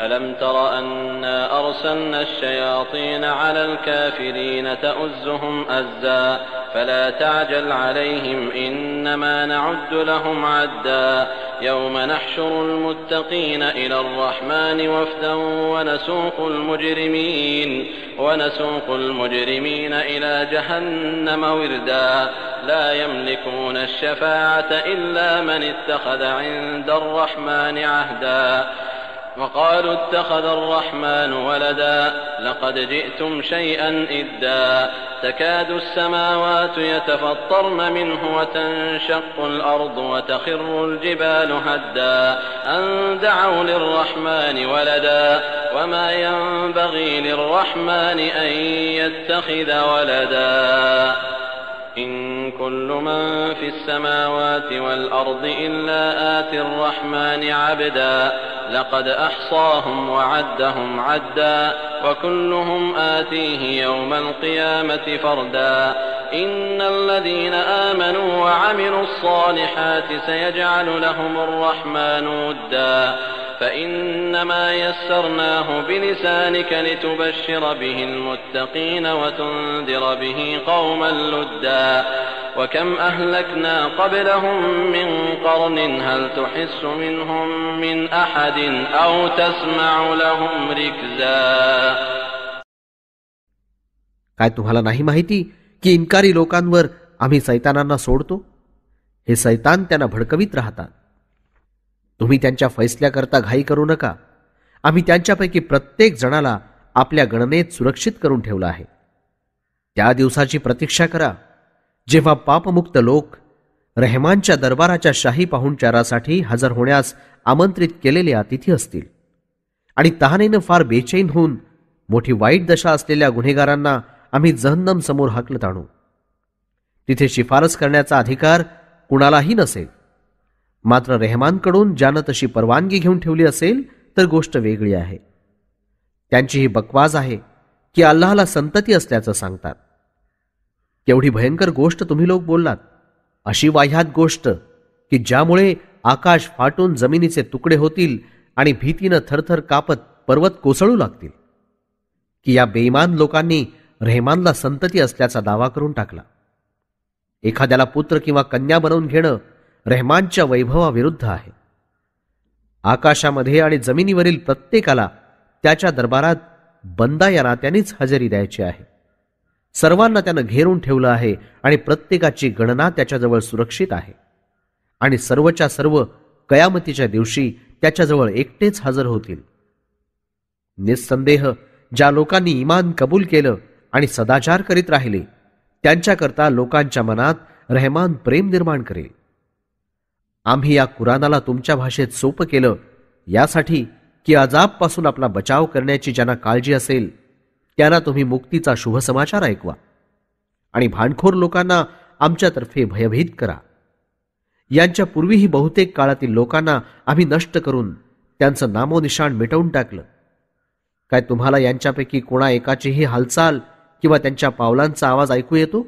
ألم تر أنا أرسلنا الشياطين على الكافرين تؤزهم أزا فلا تعجل عليهم إنما نعد لهم عدا يوم نحشر المتقين إلى الرحمن وفدا ونسوق المجرمين إلى جهنم وردا لا يملكون الشفاعة إلا من اتخذ عند الرحمن عهدا وقالوا اتخذ الرحمن ولدا لقد جئتم شيئا إدا تكاد السماوات يتفطرن منه وتنشق الأرض وتخر الجبال هدا أن دعوا للرحمن ولدا وما ينبغي للرحمن أن يتخذ ولدا إن كل من في السماوات والأرض إلا آتي الرحمن عبدا لقد أحصاهم وعدهم عدا وكلهم آتيه يوم القيامة فردا إن الذين آمنوا وعملوا الصالحات سيجعل لهم الرحمن ودا فإنما يسرناه بلسانك لتبشر به المتقين وتنذر به قوما لدا وكم أهلكنا قبلهم من قرن هل تحس منهم من أحد أو تسمع لهم ركزا. काय तुम्हाला नाही माहिती की इन्कारी लोकांवर आम्ही सैतानांना सोडतो? हे सैतान त्यांना भडकवीत राहतात. तुम्ही त्यांच्या फैसल्याकरता घाई करू नका. आम्ही त्यांच्यापैकी प्रत्येक जणाला आपल्या गणनेत सुरक्षित करून ठेवलं आहे. त्या दिवसाची प्रतीक्षा करा जेव्हा पापमुक्त लोक रहमानच्या दरबाराच्या शाही पाहुणचारासाठी हजर होण्यास आमंत्रित केलेले अतिथी असतील आणि तहानेनं फार बेचैन होऊन मोठी वाईट दशा असलेल्या गुन्हेगारांना आम्ही जहन्नम समोर हाकलत आणू. तिथे शिफारस करण्याचा अधिकार कुणालाही नसेल. मात्र रेहमानकडून ज्यानं तशी परवानगी घेऊन ठेवली असेल तर गोष्ट वेगळी आहे. त्यांची ही बकवास आहे की अल्लाहला संतती असल्याचं सांगतात. केवढी भयंकर गोष्ट तुम्ही लोक बोललात. अशी वाह्यात गोष्ट की ज्यामुळे आकाश फाटून जमिनीचे तुकडे होतील आणि भीतीनं थरथर कापत पर्वत कोसळू लागतील. की या बेईमान लोकांनी रेहमानला संतती असल्याचा दावा करून टाकला. एखाद्याला पुत्र किंवा कन्या बनवून घेणं रहमानच्या वैभवाविरुद्ध आहे. आकाशामध्ये आणि जमिनीवरील प्रत्येकाला त्याच्या दरबारात बंदा या नात्यानेच हजेरी द्यायची आहे. सर्वांना त्यानं घेरून ठेवलं आहे आणि प्रत्येकाची गणना त्याच्याजवळ सुरक्षित आहे. आणि सर्वच्या सर्व कयामतीच्या दिवशी त्याच्याजवळ एकटेच हजर होतील. निस्संदेह ज्या लोकांनी ईमान कबूल केलं आणि सदाचार करीत राहिले त्यांच्याकरता लोकांच्या मनात रहमान प्रेम निर्माण करेल. आम्ही या कुराणाला तुमच्या भाषेत सोपं केलं यासाठी की अजाबपासून आपला बचाव करण्याची ज्यांना काळजी असेल त्यांना तुम्ही मुक्तीचा शुभ समाचार ऐकवा आणि भांडखोर लोकांना आमच्यातर्फे भयभीत करा. यांच्या पूर्वीही बहुतेक काळातील लोकांना आम्ही नष्ट करून त्यांचं नामोनिशाण मिटवून टाकलं. काय तुम्हाला यांच्यापैकी कोणा एकाचीही हालचाल किंवा त्यांच्या पावलांचा आवाज ऐकू येतो?